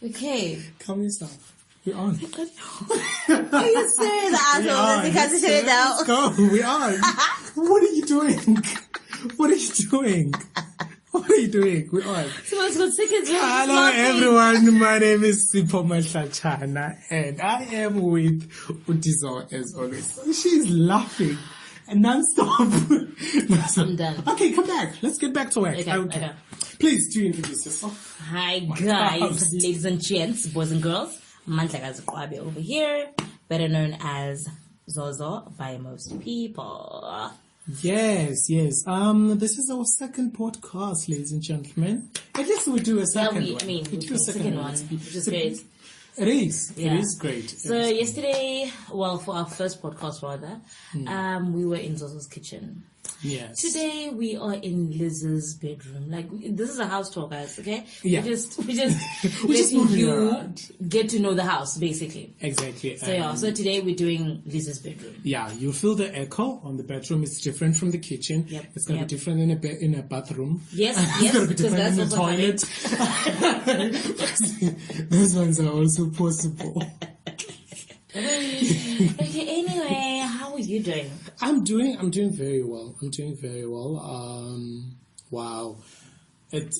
Okay. Calm yourself. We're on. Are you serious, asshole? Because you it now. Let's go. We're on. What are you doing? What are you doing? What are you doing? We're on. Someone's got seconds. Hello, everyone. My name is Sipho Mahlatshana, and I am with Utizo as always. She's laughing non-stop. I'm done. Okay, come back. Let's get back to work. Okay. Please do introduce yourself. Hi, guys, ladies and gents, boys and girls. Mandlakazi Qwabe over here, better known as Zozo by most people. Yes. This is our second podcast, ladies and gentlemen. At least we do a second one. We do a second one, which is great. It is. Yeah. It is great. So yesterday, well, for our first podcast rather, we were in Zozo's kitchen. Yes. Today we are in Liz's bedroom. Like, this is a house tour, guys. Okay. Yeah. We just moving you around. get to know the house, basically. Exactly. So so today we're doing Liz's bedroom. Yeah, you feel the echo on the bedroom. It's different from the kitchen. Yep. It's gonna be different in a bathroom. Yes. It's gonna be different in the toilet. Those ones are also possible. Okay. Anyway, how are you doing? I'm doing very well. Wow, it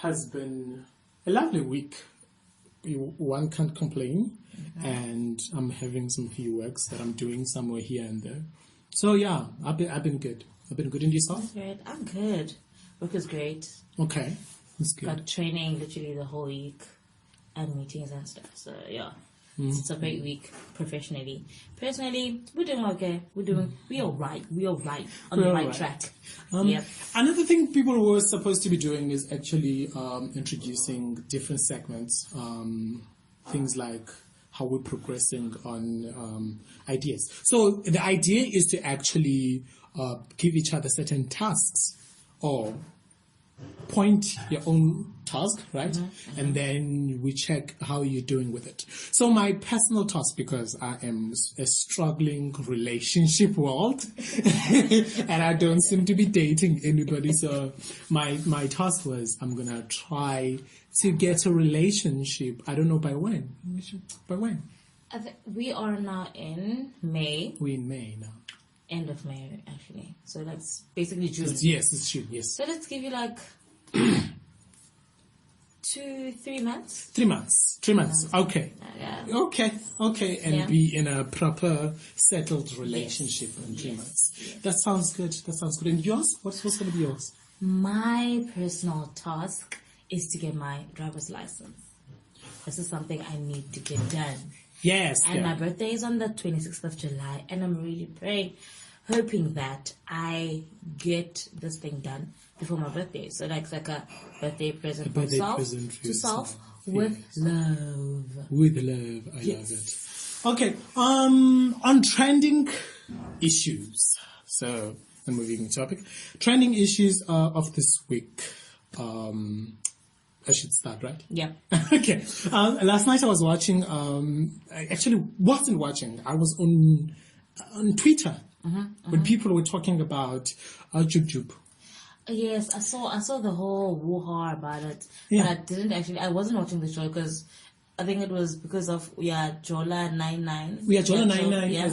has been a lovely week. One can't complain, and I'm having some few works that I'm doing somewhere here and there. So yeah, I've been good. And yourself? That's great. I'm good. Work is great. Okay, that's good. Got training literally the whole week and meetings and stuff. So yeah. It's a great week professionally. Personally, we're doing okay. We are right. On the right track. Yep. Another thing people were supposed to be doing is actually introducing different segments. Things like how we're progressing on ideas. So the idea is to actually give each other certain tasks or point your own task, right? And then we check how you're doing with it. So my personal task, because I am a struggling relationship world and I don't seem to be dating anybody, so my task was I'm gonna try to get a relationship. I don't know by when. By when? We are now in May. We're in May now. End of May, actually. So that's basically June. It's June, yes. So let's give you like 3 months. 3 months. 3 months. Okay. Yeah. Okay. And be in a proper settled relationship in 3 months. Yes. That sounds good. And yours? What's going to be yours? My personal task is to get my driver's license. This is something I need to get done. Yes. And my birthday is on the 26th of July, and I'm really hoping that I get this thing done before my birthday. So that's like a birthday present for self with love. With love. I love it. Okay. On trending issues. So I'm moving the topic. Trending issues of this week. I should start, right? Yeah. Okay. Last night I was watching. I actually wasn't watching. I was on Twitter when people were talking about Jub. Yes, I saw the whole woo-ha about it. Yeah. But I wasn't watching the show because I think it was because of Jola 99. Yeah, Jola 99. Yeah.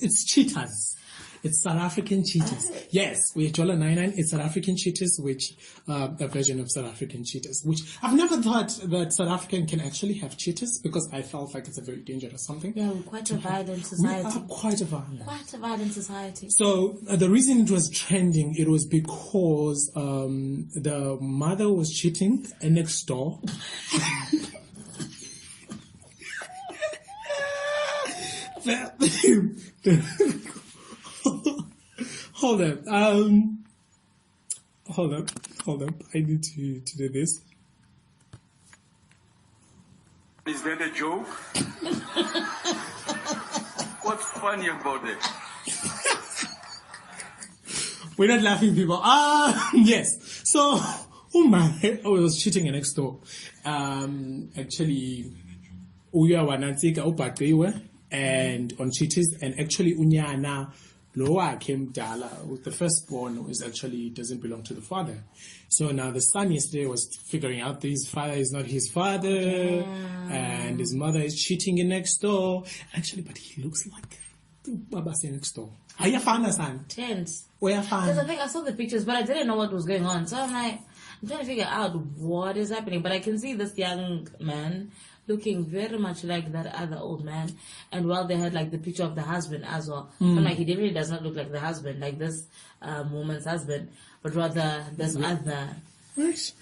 It's cheetahs. It's South African cheetahs. Yes, we Jola 99. It's South African cheetahs, which a version of South African cheetahs. Which I've never thought that South African can actually have cheetahs because I felt like it's a very dangerous something. Yeah, we're quite a violent society. We are quite a violent society. So the reason it was trending, it was because the mother was cheating next door. Hold up. I need to do this. Is that a joke? What's funny about it? We're not laughing, people. Yes. So, I was cheating next door. Actually, uya wanatika upatriwe and on cheaters, and actually unyana Loa came Dala, the firstborn doesn't belong to the father. So now the son yesterday was figuring out that his father is not his father, and his mother is cheating in next door. Actually, but he looks like Baba's next door. Are you fan son? Tense. Where fan? Because I think I saw the pictures, but I didn't know what was going on. So I'm trying to figure out what is happening. But I can see this young man looking very much like that other old man. And while they had like the picture of the husband as well. I'm like, he definitely does not look like the husband, like this woman's husband, but rather this other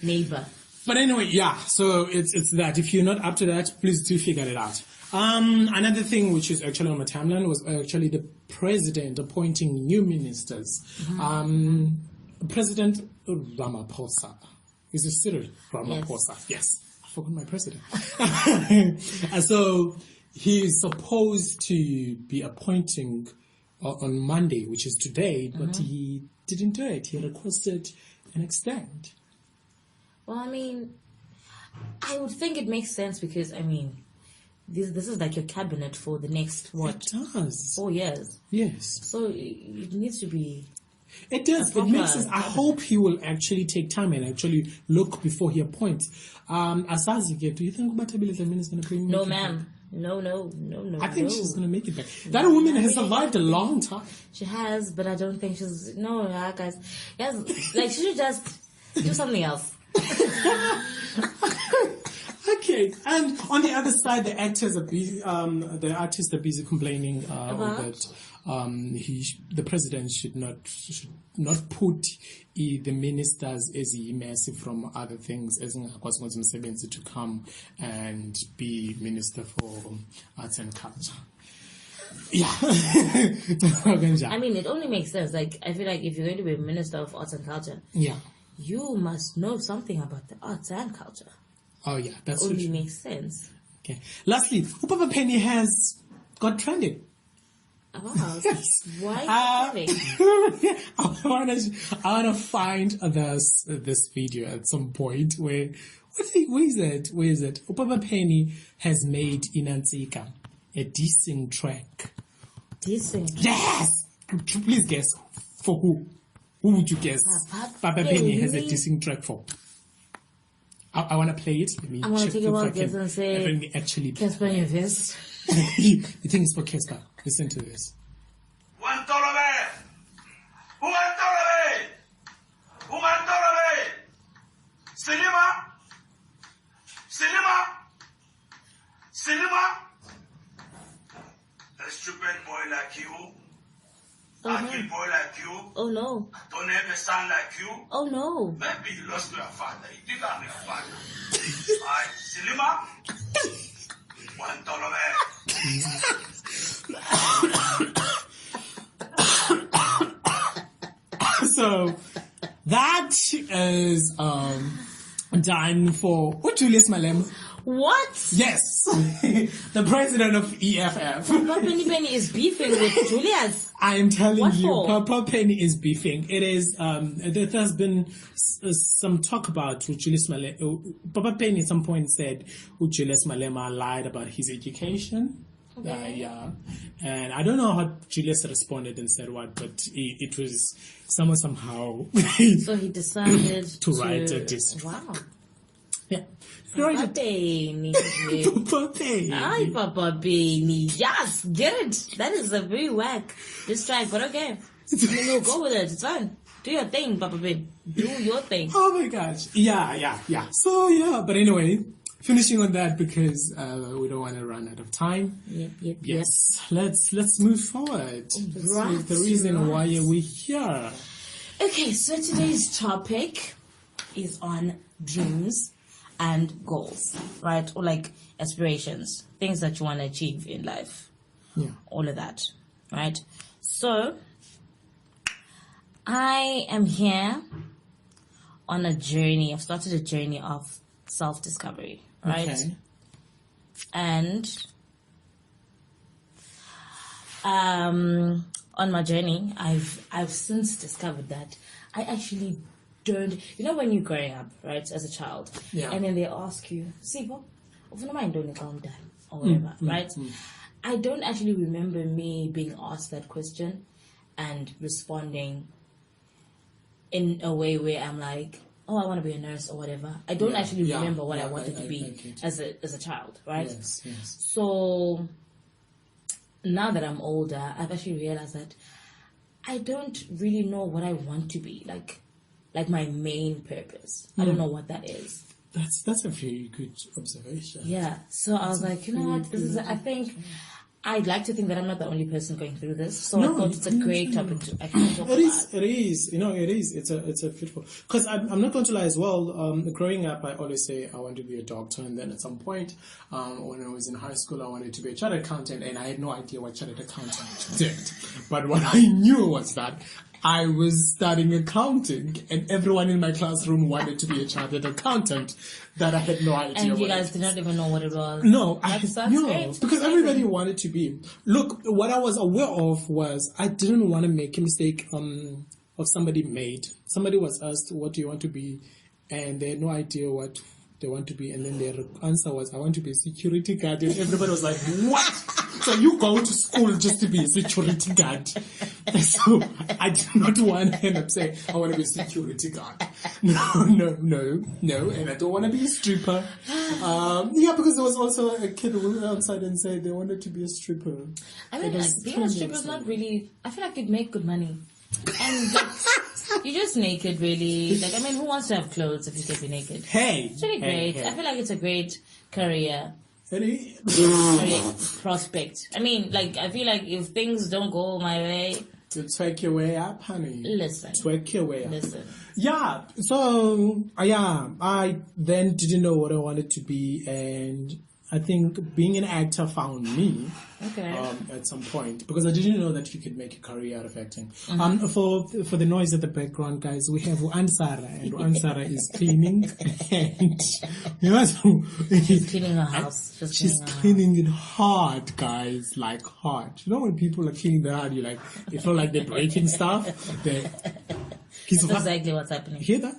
neighbor. But anyway, yeah, so it's that. If you're not up to that, please do figure it out. Another thing which is actually on my timeline was actually the president appointing new ministers. President Ramaphosa. Is it Cyril Ramaphosa? Yes. I forgot my president. And so he's supposed to be appointing on Monday, which is today, but he didn't do it. He requested an extent. Well, I mean, I would think it makes sense because, I mean, this is like your cabinet for the next, what? It does. 4 years. Yes. So it needs to be... It does. It makes sense. I hope he will actually take time and actually look before he appoints. Asazike, do you think Ubatabilis is going to bring No, ma'am. No. I think she's going to make it back. That woman has survived a long time. She has, but I don't think she's... No, guys. Yes, like, she should just do something else. Okay, and on the other side, the artists are busy complaining that the president should not put the ministers as massive from other things as to come and be minister for arts and culture. Yeah. I mean, it only makes sense. Like, I feel like if you're going to be a minister of arts and culture, yeah, you must know something about the arts and culture. Oh yeah, that's only makes sense. Okay. Lastly, Upapa Penny has got trending. Wow. Yes. Why trending? I wanna find this video at some point where is it? Upapa Penny has made Inansika a dissing track. Dissing? Yes. Please guess for who? Who would you guess? Papa Penny has a dissing track for. I want to play it. I'm going to take a wild guess and say actually Casper in your vest. You think it's for Casper? Listen to this. A stupid boy like you. Oh, ugly boy like you. Oh no. Don't have a son like you. Oh no. Maybe you lost your father. You think I'm your father. Alright, Silima. $1 So that is done for Julius Malema. What? Yes, the president of EFF. Papa Penny is beefing with Julius. I am telling you, Papa Penny is beefing. It is. There has been some talk about Julius Malema. Papa Penny at some point said Julius Malema lied about his education. Okay. Yeah, and I don't know how Julius responded and said what, but it was somehow. So he decided to write a diss. Wow. Yeah. Papa Penny. Papa Penny. Hi, Papa Penny. Yes, get it. That is a very whack diss track, but okay. I mean, we'll go with it. It's fine. Do your thing, Papa Penny. Do your thing. Oh my gosh. Yeah. So yeah, but anyway, finishing on that because we don't want to run out of time. Yep. Yes. Let's move forward. Right. The reason why we're here. Okay, so today's topic is on dreams and goals, right? Or like aspirations, things that you want to achieve in life. Yeah. All of that, right? So I am here on a journey. I've started a journey of self-discovery, right? Okay. And on my journey, I've since discovered that I actually don't, when you're growing up, right, as a child, yeah. And then they ask you, Sipho, or whatever, right? I don't actually remember me being asked that question, and responding in a way where I'm like, oh, I want to be a nurse or whatever. I don't actually remember what I wanted to be as a child, right? Yes. So now that I'm older, I've actually realized that I don't really know what I want to be, like my main purpose. I don't know what that is. That's a very good observation. Yeah. So I was like, you know what? I think I'd like to think that I'm not the only person going through this. So I thought it's a great topic to actually talk about. It is. You know, it is. It's a beautiful. Because I'm not going to lie as well. Growing up, I always say I want to be a doctor, and then at some point, when I was in high school, I wanted to be a chartered accountant, and I had no idea what chartered accountant did. But what I knew was that I was studying accounting, and everyone in my classroom wanted to be a chartered accountant. That I had no idea. And you guys did not even know what it was. No, great. Because everybody wanted to be. Look, what I was aware of was I didn't want to make a mistake of somebody made. Somebody was asked, "What do you want to be?" And they had no idea what they want to be, and then their answer was, "I want to be a security guard," and everybody was like, "What?" So you go to school just to be a security guard? So I did not want to end up saying, "I want to be a security guard." No, and I don't want to be a stripper. Because there was also a kid who went outside and said they wanted to be a stripper. I mean, being a stripper is not really. I feel like you'd make good money, and you're just naked, really. Like, I mean, who wants to have clothes if you can be naked? Hey, it's really great. Hey. I feel like it's a great career prospect. I mean, like, I feel like if things don't go my way, to twerk your way up, honey. Listen. Twerk your way up. Listen. Yeah. So, I then didn't know what I wanted to be, and I think being an actor found me at some point, because I didn't know that you could make a career out of acting. For the noise at the background, guys, we have Ansara, and Ansara is cleaning, and she's cleaning her house. She's cleaning it hard, guys, like hard. You know when people are cleaning their hard, you feel like they're breaking stuff. That's exactly what's happening. You hear that?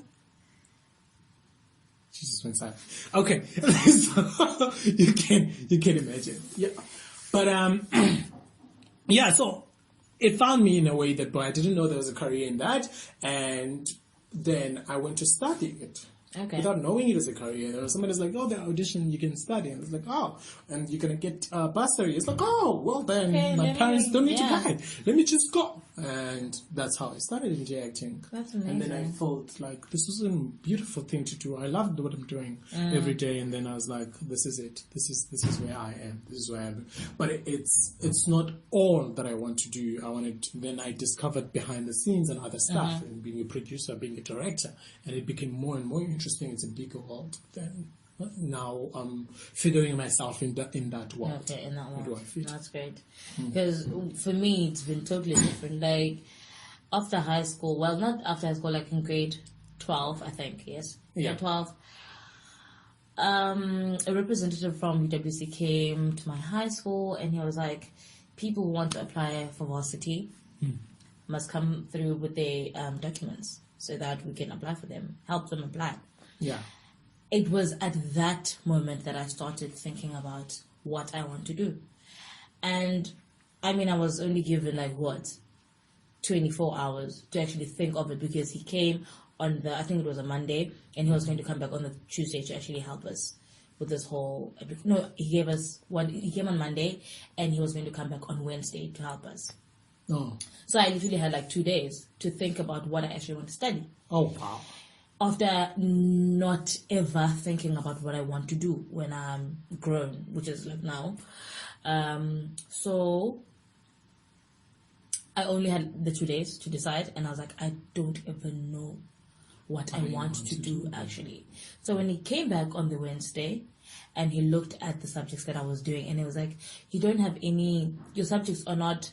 She just went silent. Okay, so you can imagine. Yeah, but so it found me in a way that, but I didn't know there was a career in that, and then I went to study it. Okay. Without knowing it as a career, there was somebody's like, "Oh, the audition you can study," and it's like, "Oh, and you're gonna get bursary." It's like, "Oh, well then, my parents don't need to pay. Let me just go." And that's how I started into acting. That's amazing. And then I felt like this is a beautiful thing to do. I loved what I'm doing every day, and then I was like, "This is it. This is where I am. This is where I am." But it's not all that I want to do. Then I discovered behind the scenes and other stuff, and being a producer, being a director, and it became more and more interesting. It's a bigger world. Then now I'm figuring myself in that world. Okay, in that world. That's great. Mm. Because for me, it's been totally different. Like after high school, well, not after high school, like in grade 12, I think. Yes, grade 12. A representative from UWC came to my high school, and he was like, "People who want to apply for varsity must come through with their documents so that we can apply for them, help them apply." Yeah. It was at that moment that I started thinking about what I want to do. And I mean, I was only given 24 hours to actually think of it, because he came on I think it was a Monday, and he was going to come back on the Tuesday to actually help us with this whole. No, he came on Monday, and he was going to come back on Wednesday to help us. Oh. So I literally had 2 days to think about what I actually want to study. Oh, wow. After not ever thinking about what I want to do when I'm grown, which is now. So I only had the 2 days to decide, and I was like, I don't even know what I want to do actually. So when he came back on the Wednesday, and he looked at the subjects that I was doing, and he was like, you don't have your subjects are not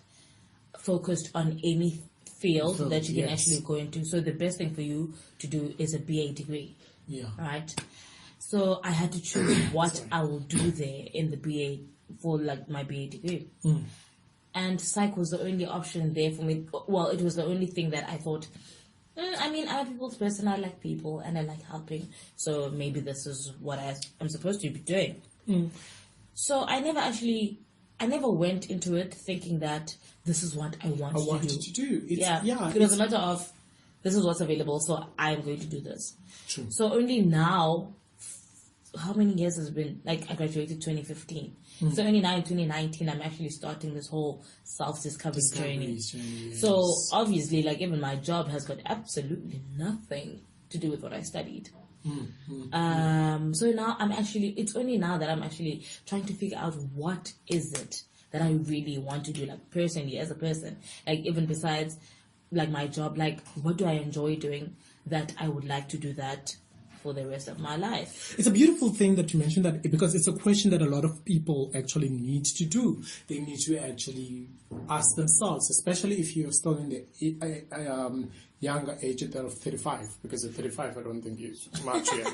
focused on any field that you can actually go into. So the best thing for you to do is a BA degree. Yeah. Right? So I had to choose what I will do there in the BA for my BA degree. Mm. And psych was the only option there for me. Well, it was the only thing that I thought, I'm a people's person. I like people and I like helping. So maybe this is what I'm supposed to be doing. Mm. So I never actually I never went into it thinking that this is what I wanted to do. It was a matter of, this is what's available, so I'm going to do this. True. So only now, how many years has it been? Like, I graduated 2015. So only now in 2019, I'm actually starting this whole self-discovery journey. Yes. So obviously, like, even my job has got absolutely nothing to do with what I studied. So now it's only now that I'm actually trying to figure out what is it that I really want to do, like, personally, as a person. Like, even besides, like, my job, like, what do I enjoy doing that I would like to do that for the rest of my life? It's a beautiful thing that you mentioned that, because it's a question that a lot of people actually need to do. They need to actually ask themselves, especially if you're still in the younger age of 35, because at 35 I don't think it's much yet.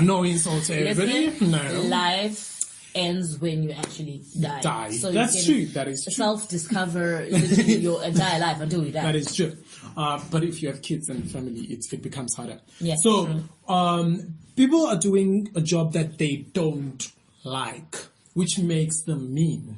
No insults to everybody. No. Life ends when you actually die. So that's true. That is true. Self-discover literally your entire life until you die. That is true. But if you have kids and family, it becomes harder. Yeah, so people are doing a job that they don't like, which makes them mean.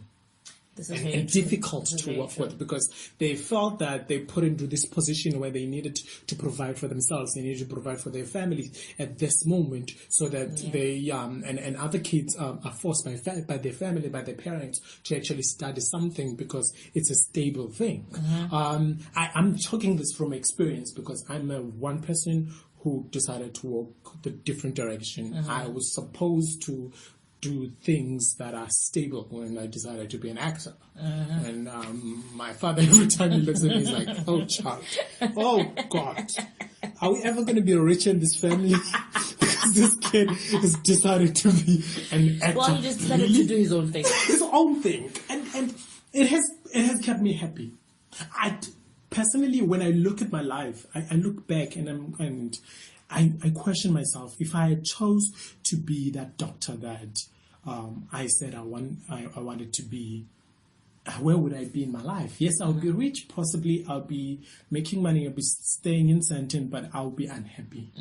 And difficult to work with, because they felt that they put into this position where they needed to provide for themselves, they needed to provide for their families at this moment, so that they and other kids are forced by their family, by their parents, to actually study something because it's a stable thing. I'm talking this from experience, because I'm one person who decided to walk the different direction. I was supposed to do things that are stable when I decided to be an actor. And my father, every time he looks at me, he's like, oh, child, oh, God, are we ever going to be rich in this family? Because this kid has decided to be an actor. Well, he just decided to do his own thing. His own thing. And it has kept me happy. Personally, when I look at my life, I look back and I question myself. If I had chose to be that doctor that I said I wanted to be, where would I be in my life? Yes, I'll be rich. Possibly I'll be making money. I'll be staying in Sandton, but I'll be unhappy.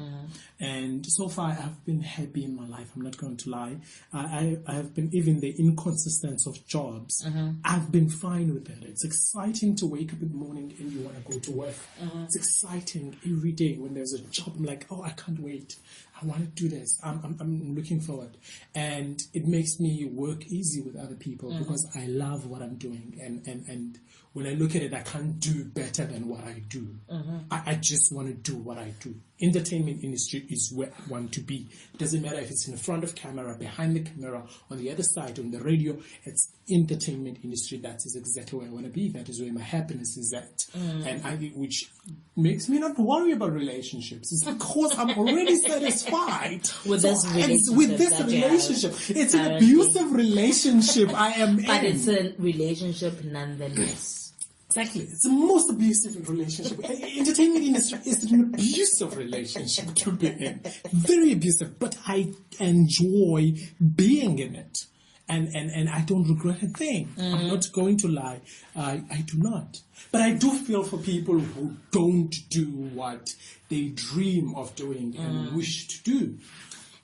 And so far, I've been happy in my life. I'm not going to lie. I have been, even the inconsistency of jobs, I've been fine with that. It's exciting to wake up in the morning and you want to go to work. It's exciting every day when there's a job. I'm like, oh, I can't wait. I want to do this. I'm looking forward. And it makes me work easy with other people because I love what I'm doing. And when I look at it, I can't do better than what I do. I just want to do what I do. Entertainment industry is where I want to be. It doesn't matter if it's in the front of camera, behind the camera, on the other side, on the radio. It's entertainment industry. That is exactly where I want to be. That is where my happiness is at. And which makes me not worry about relationships. It's because I'm already satisfied with this relationship. It's an abusive relationship. I am but it's a relationship nonetheless. Exactly. It's the most abusive relationship. Entertainment industry is an abusive relationship to be in. Very abusive. But I enjoy being in it. And I don't regret a thing. I'm not going to lie. I do not. But I do feel for people who don't do what they dream of doing and wish to do.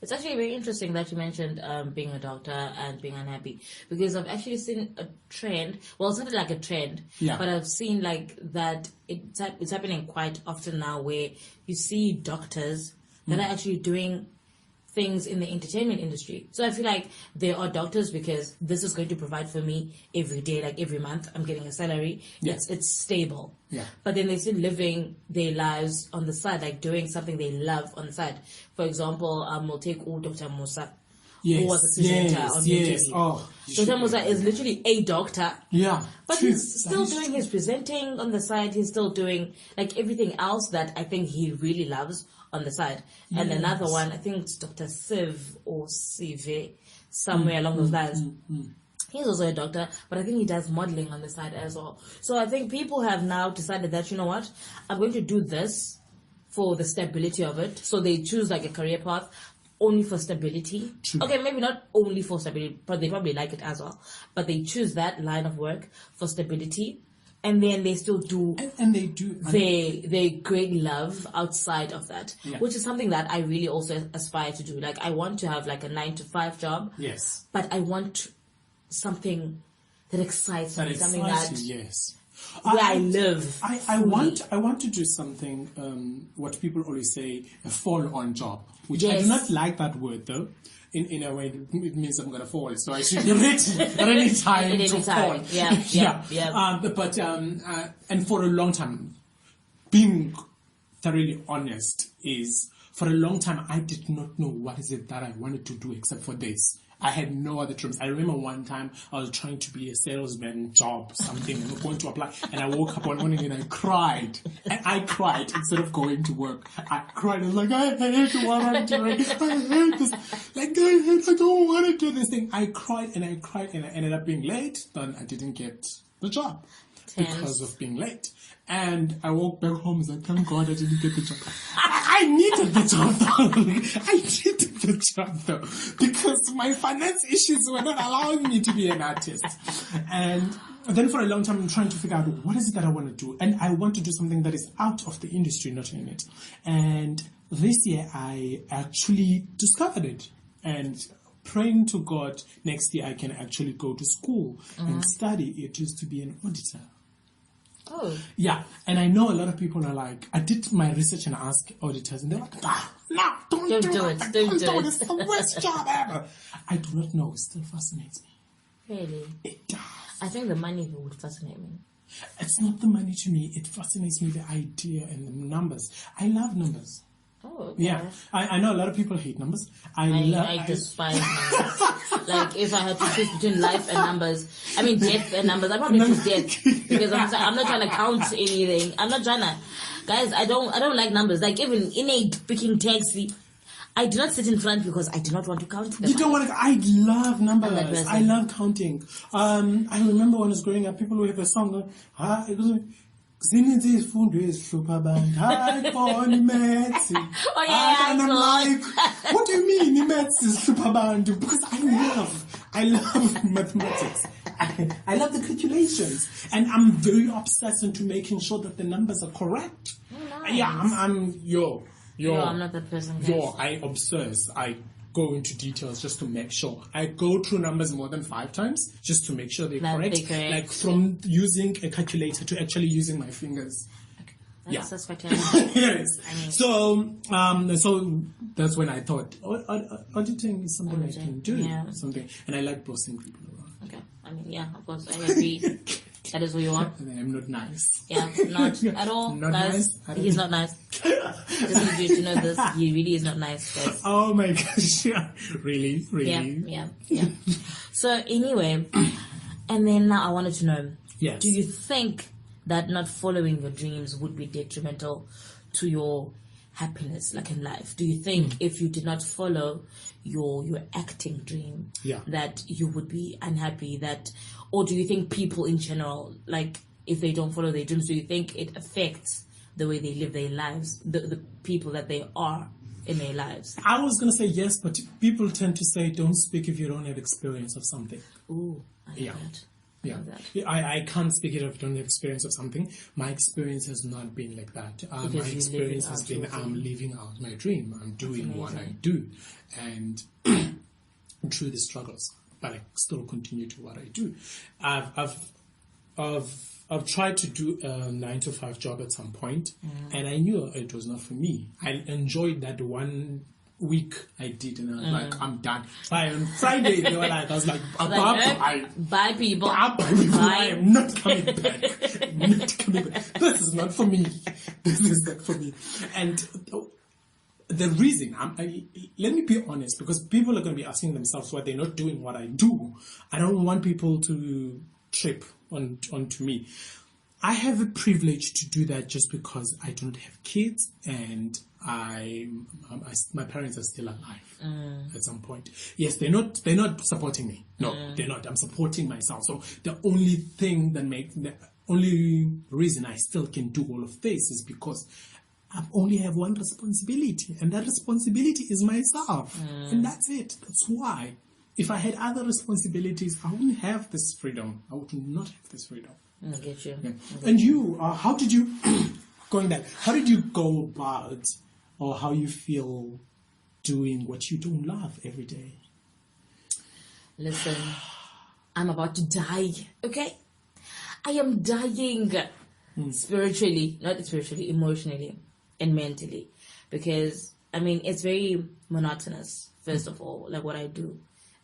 It's actually very interesting that you mentioned being a doctor and being unhappy, because I've actually seen a trend. Well, it's not like a trend, but I've seen like that it's happening quite often now, where you see doctors that are actually doing things in the entertainment industry. So I feel like there are doctors because this is going to provide for me every day, like every month I'm getting a salary. It's stable. But then they're still living their lives on the side, like doing something they love on the side. For example, we'll take Dr. Musa, who was a presenter on YouTube. Oh, Dr. Musa is literally a doctor. But true. He's still doing his presenting on the side. He's still doing like everything else that I think he really loves on the side. And another one, I think it's Dr. Siv or Sive, somewhere along those lines. He's also a doctor, but I think he does modeling on the side as well. So I think people have now decided that, you know what, I'm going to do this for the stability of it. So they choose like a career path only for stability. Okay, maybe not only for stability, but they probably like it as well. But they choose that line of work for stability. And then they still do, and they do their great love outside of that, which is something that I really also aspire to do. Like I want to have like a 9-to-5 job, but I want something that excites me, something excites that you, yes. where I live. I want to do something. What people always say, a fall-on job, which I do not like that word though. In a way, it means I'm gonna fall, so I should be ready at any time to fall. Yeah. But and for a long time, being thoroughly honest is, for a long time I did not know what is it that I wanted to do except for this. I had no other dreams. I remember one time I was trying to be a salesman job, something, and going to apply. And I woke up one morning and I cried. And I cried instead of going to work. I cried. I was like, I hate what I'm doing. I hate this. Like, I don't want to do this thing. I cried and I cried and I ended up being late. Then I didn't get the job because of being late. And I walked back home and said, thank God I didn't get the job. I needed the job though. I needed the job though. Because my finance issues were not allowing me to be an artist. And then for a long time I'm trying to figure out what is it that I want to do. And I want to do something that is out of the industry, not in it. And this year I actually discovered it. And praying to God, next year I can actually go to school and study. It is to be an auditor. Oh. Yeah, and I know a lot of people are like, I did my research and asked auditors, and they're like, no, don't do it. Don't do it. It's the worst job ever. I do not know. It still fascinates me. Really? It does. I think the money would fascinate me. It's not the money to me. It fascinates me, the idea and the numbers. I love numbers. Oh, okay. Yeah, I know a lot of people hate numbers. I despise numbers. Like, if I had to choose between life and numbers, I mean death and numbers, I'd probably choose death, because I'm not trying to count anything. I'm not trying to, guys. I don't like numbers. Like, even in a freaking taxi, I do not sit in front because I do not want to count them. You don't want to. I love numbers. I love counting. I remember when I was growing up, people would have a song. It was. Oh yeah, and I'm like, what do you mean maths is super band? Because I love mathematics. I love the calculations, and I'm very obsessed into making sure that the numbers are correct. Oh, nice. Yeah, I'm not that person. I obsess. I go into details just to make sure. I go through numbers more than 5 times just to make sure they're correct. Like, from using a calculator to actually using my fingers. Okay. That's quite yes. I mean, so that's when I thought auditing is something I can do. Yeah. Something, and I like bossing people around. Okay. I mean, yeah, of course, I agree. That is who you are. And I am not nice. Yeah, not at all. Not guys, nice. He's not nice. Just need you to know this. He really is not nice, guys. Oh my gosh! Yeah. Really. Yeah. So anyway, and then now I wanted to know. Yes. Do you think that not following your dreams would be detrimental to your happiness, like in life? Do you think if you did not follow your acting dream, that you would be unhappy? Or do you think people in general, like, if they don't follow their dreams, do you think it affects the way they live their lives, the people that they are in their lives? I was going to say yes, but people tend to say don't speak if you don't have experience of something. Ooh, I like that. Yeah, I can't speak it if I don't have experience of something. My experience has not been like that. My experience has been I'm living out my dream. I'm doing what I do, and through the struggles, but I still continue to what I do. I've tried to do a 9-to-5 job at some point, and I knew it was not for me. I enjoyed that 1 week I did, and I was like, I'm done. By on Friday, they were like, I was like, bye people. I am not coming back. This is not for me. This is not for me. And the reason, let me be honest, because people are going to be asking themselves why they're not doing what I do. I don't want people to trip onto me. I have a privilege to do that just because I don't have kids, and my parents are still alive at some point. Yes, they're not supporting me. No, they're not. I'm supporting myself. So the only reason I still can do all of this is because I only have one responsibility, and that responsibility is myself, and that's it. That's why. If I had other responsibilities, I wouldn't have this freedom. I would not have this freedom. I get you. Yeah. And you, how did you, going back, how did you go about, or how you feel doing what you don't love every day? Listen, I'm about to die. Okay? I am dying spiritually, not spiritually, emotionally and mentally. Because, I mean, it's very monotonous, first of all, like what I do.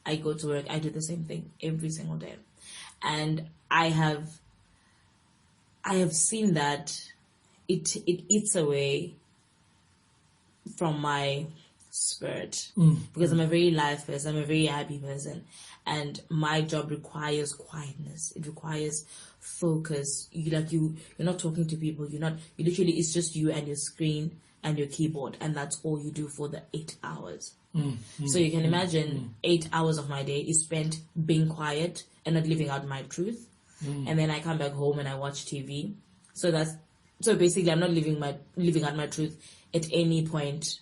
I go to work, I do the same thing every single day. And I have seen that it eats away from my spirit, because I'm a very live person, I'm a very happy person, and my job requires quietness. It requires focus. You're not talking to people. You literally, it's just you and your screen and your keyboard, and that's all you do for the 8 hours. So you can imagine 8 hours of my day is spent being quiet and not living out my truth. And then I come back home and I watch TV. So basically I'm not living out my truth at any point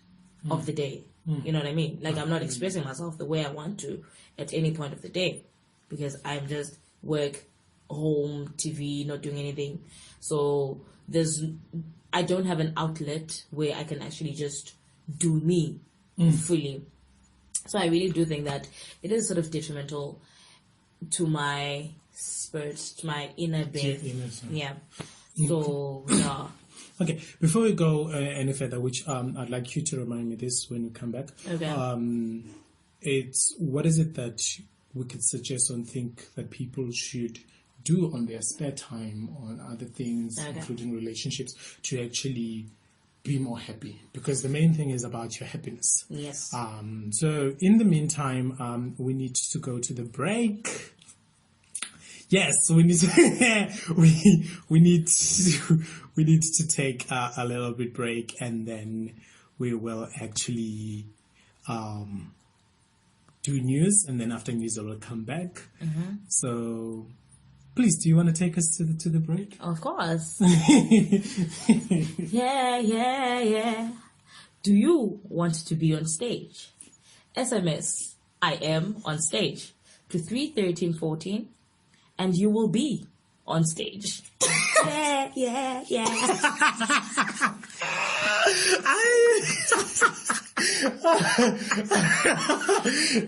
of the day. You know what I mean? Like, I'm not expressing myself the way I want to at any point of the day, because I'm just work, home, TV, not doing anything. So I don't have an outlet where I can actually just do me fully. So I really do think that it is sort of detrimental to my spirit, to my inner being. Yeah. So, yeah. Okay, before we go any further, which I'd like you to remind me this when we come back. Okay. It's what is it that we could suggest and think that people should do on their spare time, on other things, including relationships, to actually be more happy? Because the main thing is about your happiness. Yes. So in the meantime, we need to go to the break. Yes, we need to we need to take a little bit break, and then we will actually do news, and then after news I will come back. So please, do you want to take us to the break? Of course. Yeah. Do you want to be on stage? SMS I am on stage to 31314. And you will be on stage. Yeah.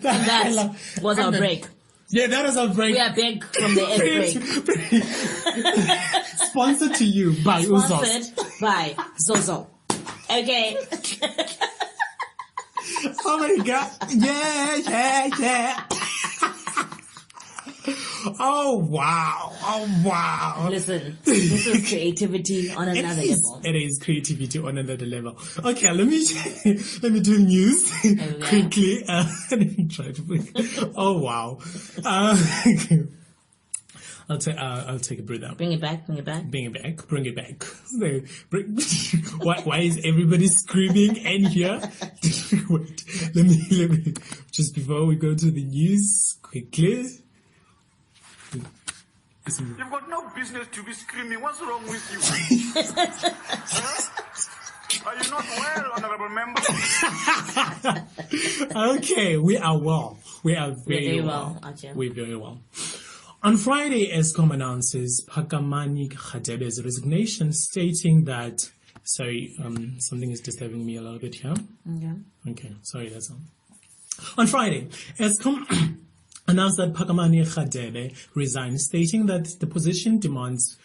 That was our break. Yeah, that is our break. We are back from the end break. Sponsored to you by Uzos. Sponsored by Zozo. Okay. Oh my God. Yeah. Oh wow. Listen, this is creativity on another level. It is creativity on another level. Okay, let me do news quickly. Try to bring. Oh wow. I'll take a breath out. Bring it back. Why is everybody screaming in here? Wait, let me just before we go to the news quickly. You've got no business to be screaming. What's wrong with you? Huh? Are you not well, honorable member? Okay, we are well. We are very well. We're very well. On Friday, Eskom announces Phakamani Kgadebe's resignation, stating that... Sorry, something is disturbing me a little bit here. Okay, sorry, that's all. On Friday, Eskom announced that Phakamani Kgadebe resigned, stating that the position demands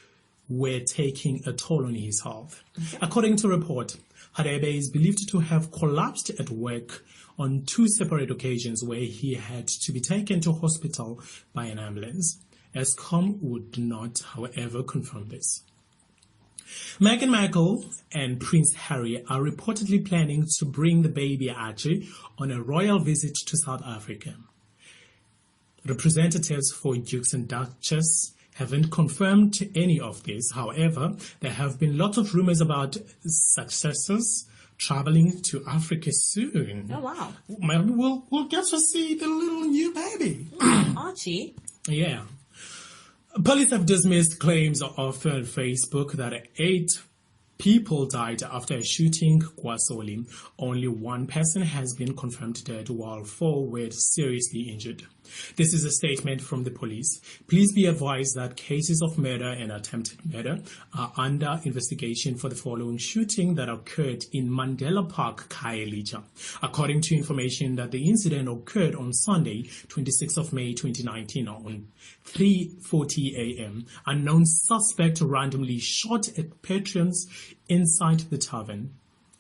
were taking a toll on his health. According to report, Kgadebe is believed to have collapsed at work on 2 separate occasions where he had to be taken to hospital by an ambulance. Eskom would not, however, confirm this. Meghan Markle and Prince Harry are reportedly planning to bring the baby Archie on a royal visit to South Africa. Representatives for Dukes and Duchess haven't confirmed any of this. However, there have been lots of rumors about successors traveling to Africa soon. Oh, wow. Maybe we'll get to see the little new baby. Archie? Yeah. Police have dismissed claims on Facebook that 8 people died after a shooting KwaZulu. Only 1 person has been confirmed dead, while 4 were seriously injured. This is a statement from the police. Please be advised that cases of murder and attempted murder are under investigation for the following shooting that occurred in Mandela Park, Khayelitsha. According to information that the incident occurred on Sunday, 26th of May 2019 on 3:40 a.m. Unknown suspect randomly shot at patrons inside the tavern.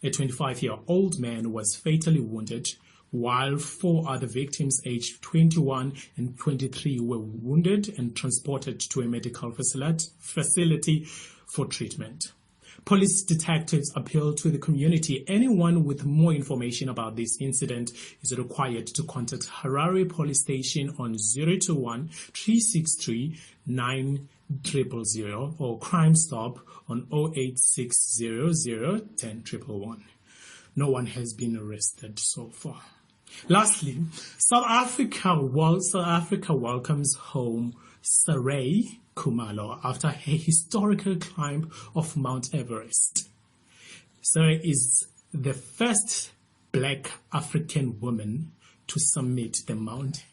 A 25-year-old man was fatally wounded, while 4 other victims aged 21 and 23 were wounded and transported to a medical facility for treatment. Police detectives appeal to the community. Anyone with more information about this incident is required to contact Harare Police Station on 021 363 9000 or Crime Stop on 08600 10111. No one has been arrested so far. Lastly, South Africa welcomes home Sarai Khumalo after a historical climb of Mount Everest. Sarai is the first black African woman to summit the mountain.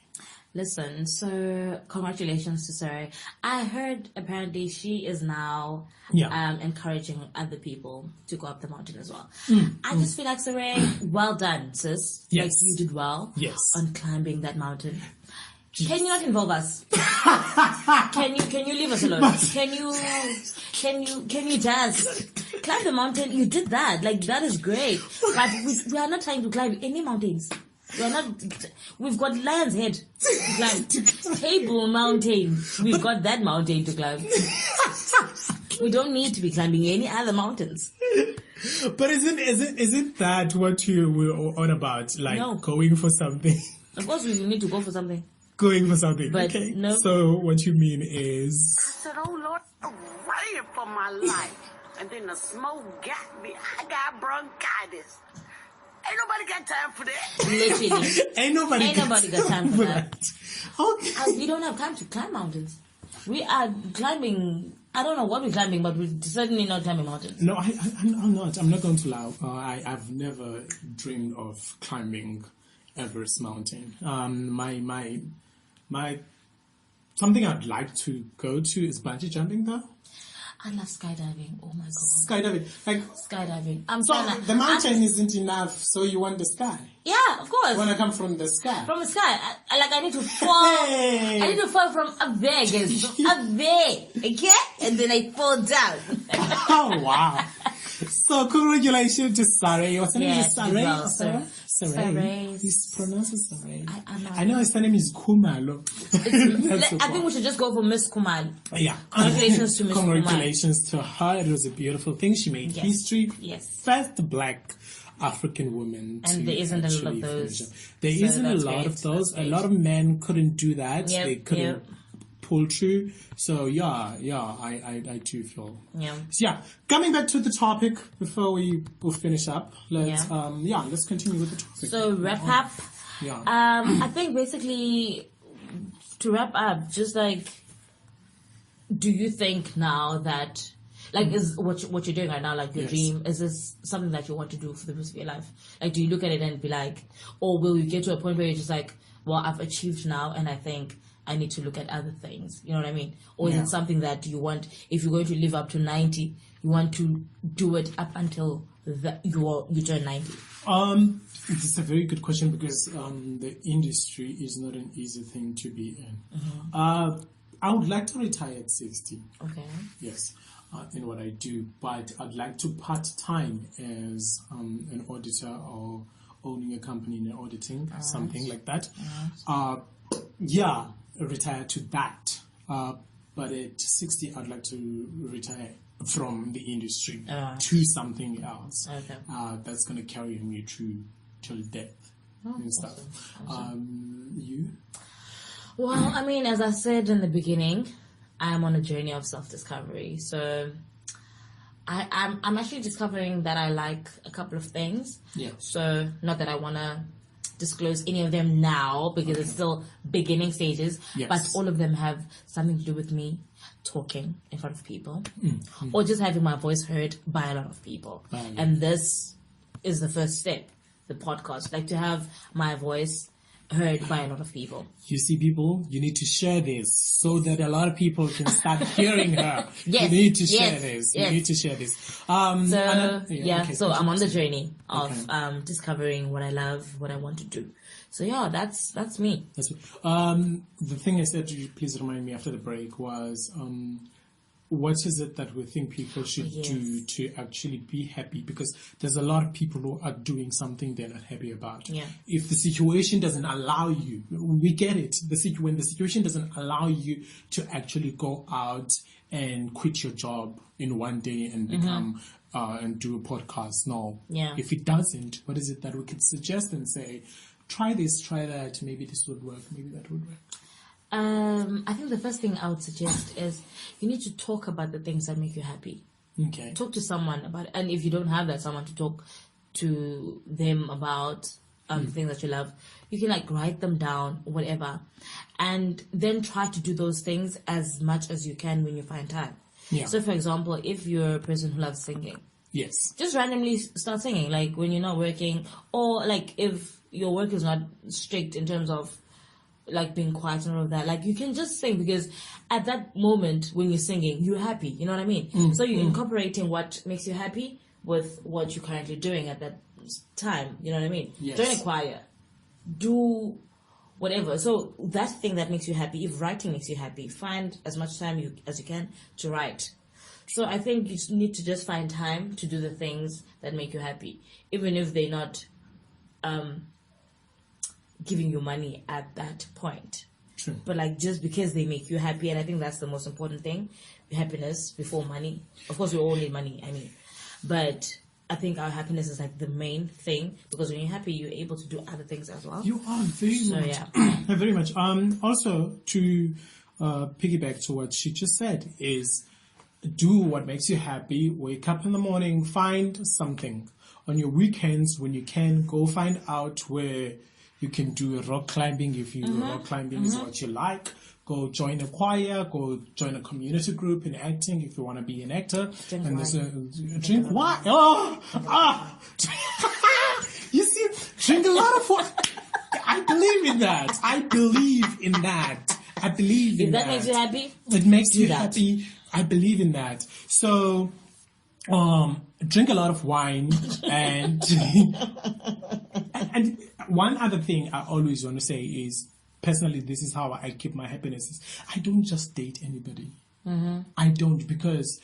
Listen, so congratulations to Sarai. I heard apparently she is now encouraging other people to go up the mountain as well. I just feel like Sarai, well done, sis. Yes. Like you did well on climbing that mountain. Yes. Can you not involve us? Can you leave us alone? Can you just climb the mountain? You did that. Like that is great. But we are not trying to climb any mountains. We've got Lion's Head to climb. Table Mountain. We've got that mountain to climb. We don't need to be climbing any other mountains. But isn't that what you were on about? Like going for something? Of course we need to go for something. Going for something. But okay. No. So what you mean is I said, oh Lord, I'm running for my life. And then the smoke got me. I got bronchitis. Ain't nobody got time for that. Literally. Ain't nobody got time for that. Okay. We don't have time to climb mountains. We are climbing. I don't know what we're climbing, but we're certainly not climbing mountains. No, I'm not. I'm not going to lie. I've never dreamed of climbing Everest Mountain. My something I'd like to go to is bungee jumping, though. I love skydiving. Oh my god. Skydiving. Skydiving. The mountain isn't enough, so you want the sky. Yeah, of course. You want to come from the sky. From the sky. I need to fall. Hey. I need to fall from up there, guys. Up there. Okay? And then I fall down. Oh, wow. So, congratulations to Sarai. What's her name? Is Well, Sarai? Sarai. He's pronounced Sarai. I know his surname is Khumalo. I think we should just go for Miss Kumal. Yeah. Congratulations to Miss Kumal. Congratulations to her. It was a beautiful thing. She made history. Yes. First black African woman. And there isn't a lot of those. There isn't a lot of those. A lot of men couldn't do that. Yep, they couldn't pull through. So I do feel. Yeah. So, coming back to the topic before we finish up, let's continue with the topic. So wrap up. Yeah. I think basically to wrap up, just like, do you think now that is what you're doing right now, like your dream, is this something that you want to do for the rest of your life? Like, do you look at it and be like, or will you get to a point where you're just like, well, I've achieved now, and I think I need to look at other things. You know what I mean? Or is it something that you want, if you're going to live up to 90, you want to do it up until you turn 90? It's a very good question because the industry is not an easy thing to be in. Mm-hmm. I would like to retire at 60. Okay. Yes, in what I do, but I'd like to part-time as an auditor or owning a company in auditing, something like that. Retire to that. But at 60, I'd like to retire from the industry to something else. Okay. That's going to carry me through till death and stuff. Awesome. You? Well, I mean, as I said in the beginning, I'm on a journey of self-discovery. So I'm actually discovering that I like a couple of things. Yeah. So not that I want to disclose any of them now because it's still beginning stages, but all of them have something to do with me talking in front of people or just having my voice heard by a lot of people. And this is the first step, the podcast, like to have my voice heard by a lot of people. You see, people, you need to share this so that a lot of people can start hearing her. Yes, you need to share yes, this. yes. You need to share this. So okay, I'm on the journey of discovering what I love, what I want to do. So yeah, that's me. The thing I said to you, please remind me after the break, was what is it that we think people should do to actually be happy? Because there's a lot of people who are doing something they're not happy about. Yeah. If the situation doesn't allow you, we get it. When the situation doesn't allow you to actually go out and quit your job in one day and become and do a podcast. No. Yeah. If it doesn't, what is it that we could suggest and say, try this, try that, maybe this would work, maybe that would work? I think the first thing I would suggest is you need to talk about the things that make you happy. Okay. Talk to someone about it. And if you don't have that someone to talk to them about things that you love, you can like write them down, whatever, and then try to do those things as much as you can when you find time. Yeah. So for example, if you're a person who loves singing, Yes. just randomly start singing, like when you're not working, or like if your work is not strict in terms of like being quiet and all of that, like you can just sing, because at that moment when you're singing, you're happy, you know what I mean? So you're incorporating what makes you happy with what you're currently doing at that time, you know what I mean? Yes. Join a choir, do whatever. So that thing that makes you happy, if writing makes you happy, find as much time as you can to write. So I think you need to just find time to do the things that make you happy, even if they're not giving you money at that point. True. But like just because they make you happy, and I think that's the most important thing, happiness before money. Of course, we all need money, I mean, but I think our happiness is like the main thing, because when you're happy, you're able to do other things as well. You are very much. Yeah. Very much. Also, to piggyback to what she just said, is do what makes you happy. Wake up in the morning, find something. On your weekends, when you can, go find out where you can do rock climbing if rock climbing is what you like. Go join a choir, go join a community group in acting if you want to be an actor. Drink Drink wine. You see, drink a lot of wine. I believe in that. If that makes you happy, it makes you that. happy. I believe in that. So, drink a lot of wine and and one other thing I always want to say is, personally, this is how I keep my happiness. Is I don't just date anybody. I don't, because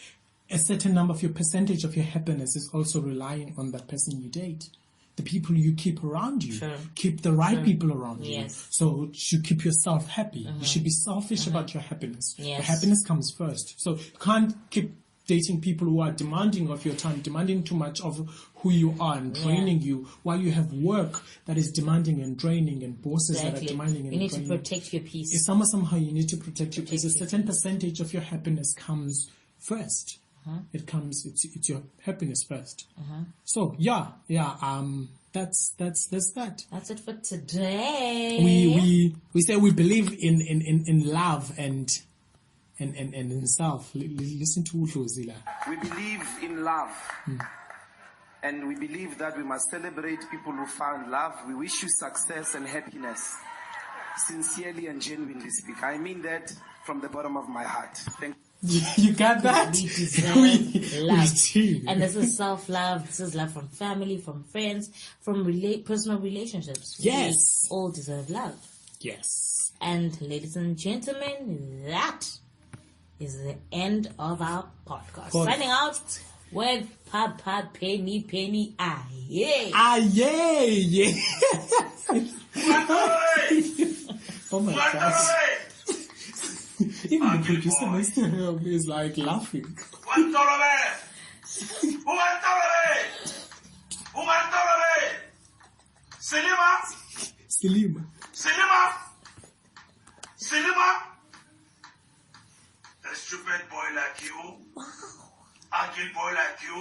a certain number of your percentage of your happiness is also relying on that person you date. The people you keep around you. Sure. Keep the right people around you. Yes. So you keep yourself happy. You should be selfish about your happiness. Yes. Your happiness comes first. So you can't keep dating people who are demanding of your time, demanding too much of who you are and draining you, while you have work that is demanding and draining, and bosses that are demanding and draining. You need to protect your peace. It's somehow you need to protect your peace. A certain percentage of your happiness comes first. It comes. It's your happiness first. So that's that. That's it for today. We say we believe in love and in self. Listen to Udlozila. We believe in love. And we believe that we must celebrate people who found love. We wish you success and happiness. Sincerely and genuinely speak. I mean that from the bottom of my heart. Thank you. You got that? We deserve love. And this is self-love. This is love from family, from friends, from personal relationships. Yes. We all deserve love. Yes. And ladies and gentlemen, that is the end of our podcast. Signing out with Papa Penny. Aye. Oh my gosh. Even the producer next to him is like laughing. Selima. A stupid boy like you, ugly boy like you.